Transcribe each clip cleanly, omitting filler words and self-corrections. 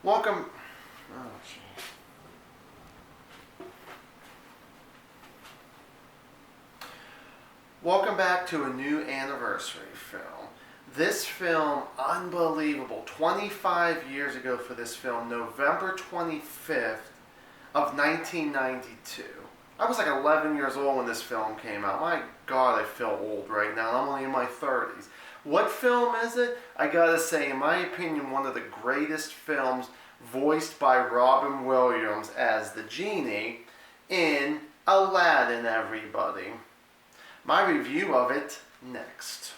Welcome. Oh, gee. Welcome back to a new anniversary film. This film, unbelievable. 25 years ago for this film, November 25th of 1992. I was like 11 years old when this film came out. My God, I feel old right now. I'm only in my 30s. What film is it? I gotta say, in my opinion, one of the greatest films voiced by Robin Williams as the genie in Aladdin, everybody. My review of it next.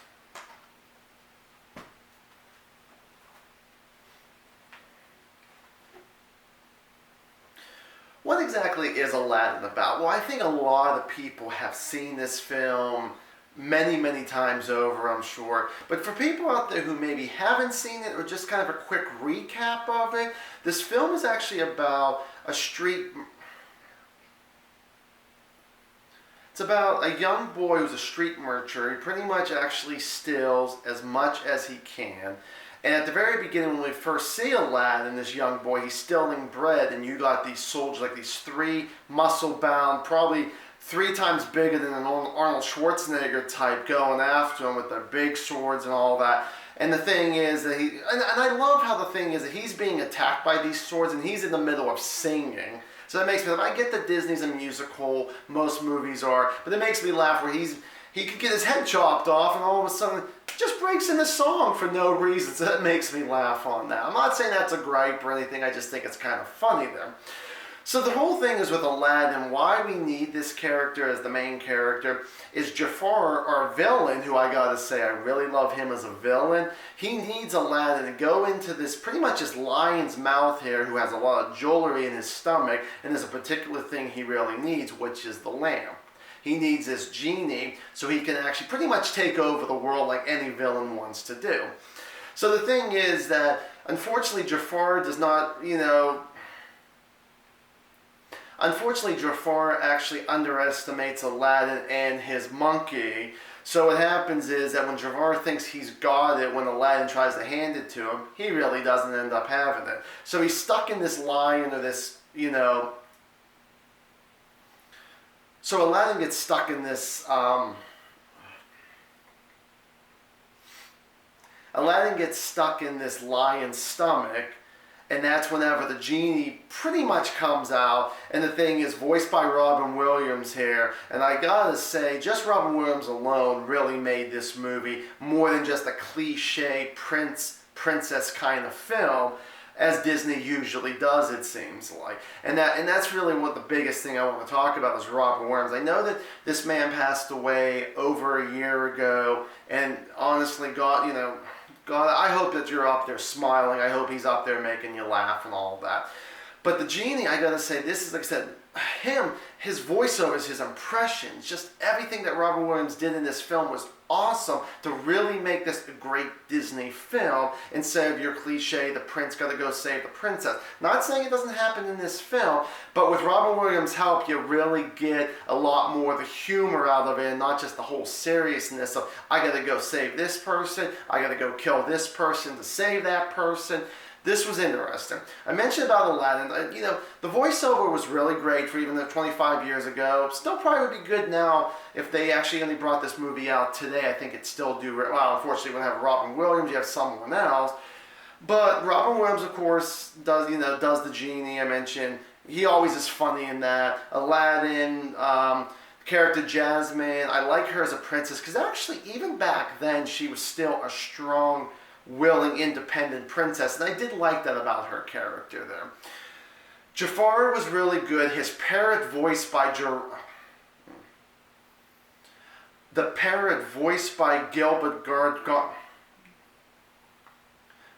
What exactly is Aladdin about? Well, I think a lot of people have seen this film many times over, I'm sure. But for people out there who maybe haven't seen it or just kind of a quick recap of it, this film is actually about a street... It's about a young boy who's a street merchant. He pretty much actually steals as much as he can. And at the very beginning, when we first see Aladdin, this young boy, he's stealing bread, and you got these soldiers, like these three muscle-bound, probably 3 times bigger than an Arnold Schwarzenegger type, going after him with their big swords and all that. And the thing is that and I love how the thing is that he's being attacked by these swords, and he's in the middle of singing. So that makes me laugh. I get that Disney's a musical, most movies are, but it makes me laugh where he could get his head chopped off, and all of a sudden just breaks into song for no reason. So that makes me laugh on that. I'm not saying that's a gripe or anything. I just think it's kind of funny there. So the whole thing is with Aladdin, why we need this character as the main character is Jafar, our villain, who I gotta say, I really love him as a villain. He needs Aladdin to go into this, pretty much this lion's mouth here, who has a lot of jewelry in his stomach, and there's a particular thing he really needs, which is the lamp. He needs this genie so he can actually pretty much take over the world like any villain wants to do. So the thing is that, unfortunately, Jafar does not, Unfortunately, Jafar actually underestimates Aladdin and his monkey. So what happens is that when Jafar thinks he's got it, when Aladdin tries to hand it to him, he really doesn't end up having it. So he's stuck in this lion or this, So Aladdin gets stuck in this, Aladdin gets stuck in this lion's stomach. And that's whenever the genie pretty much comes out. And the thing is voiced by Robin Williams here. And I gotta say, just Robin Williams alone really made this movie more than just a cliche princess kind of film, as Disney usually does, it seems like. And that's really what the biggest thing I want to talk about is Robin Williams. I know that this man passed away over a year ago. And honestly, God, I hope that you're up there smiling. I hope he's up there making you laugh and all of that. But the genie, I gotta say, this is, like I said, his voiceovers, his impressions, just everything that Robin Williams did in this film was awesome to really make this a great Disney film instead of your cliche, the prince gotta go save the princess. Not saying it doesn't happen in this film, but with Robin Williams' help, you really get a lot more of the humor out of it and not just the whole seriousness of, I gotta go save this person, I gotta go kill this person to save that person. This was interesting. I mentioned about Aladdin, the voiceover was really great for even 25 years ago. Still probably would be good now if they actually only brought this movie out today. I think it'd still do, well, unfortunately, when you have Robin Williams, you have someone else. But Robin Williams, of course, does the genie I mentioned. He always is funny in that. Aladdin, character Jasmine, I like her as a princess, because actually, even back then, she was still a strong, willing, independent princess, and I did like that about her character there. Jafar was really good. His parrot voiced by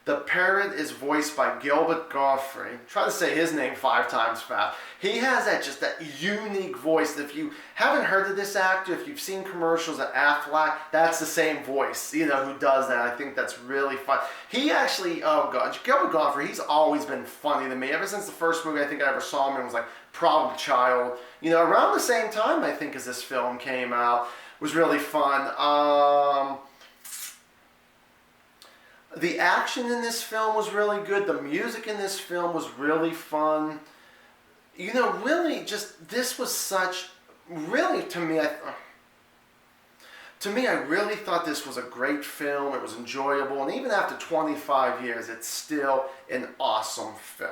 The parrot is voiced by Gilbert Gottfried. Try to say his name 5 times fast. He has that unique voice. If you haven't heard of this actor, if you've seen commercials at Aflac, that's the same voice, who does that. I think that's really fun. He actually, oh God, Gilbert Gottfried, he's always been funny to me. Ever since the first movie I think I ever saw him in was like Problem Child. Around the same time I think as this film came out. It was really fun. The action in this film was really good. The music in this film was really fun. You know, really, just this was such, really, to me, I really thought this was a great film. It was enjoyable, and even after 25 years, it's still an awesome film.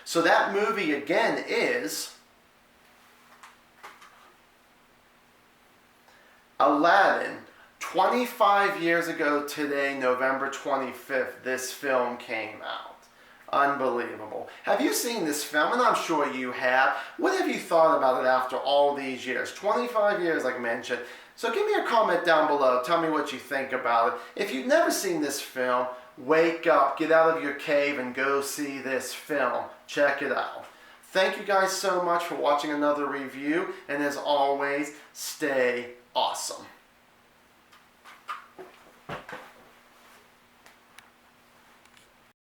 So that movie, again, is Aladdin. 25 years ago today, November 25th, this film came out. Unbelievable. Have you seen this film? And I'm sure you have. What have you thought about it after all these years? 25 years, like I mentioned. So give me a comment down below. Tell me what you think about it. If you've never seen this film, wake up, get out of your cave, and go see this film. Check it out. Thank you guys so much for watching another review. And as always, stay awesome.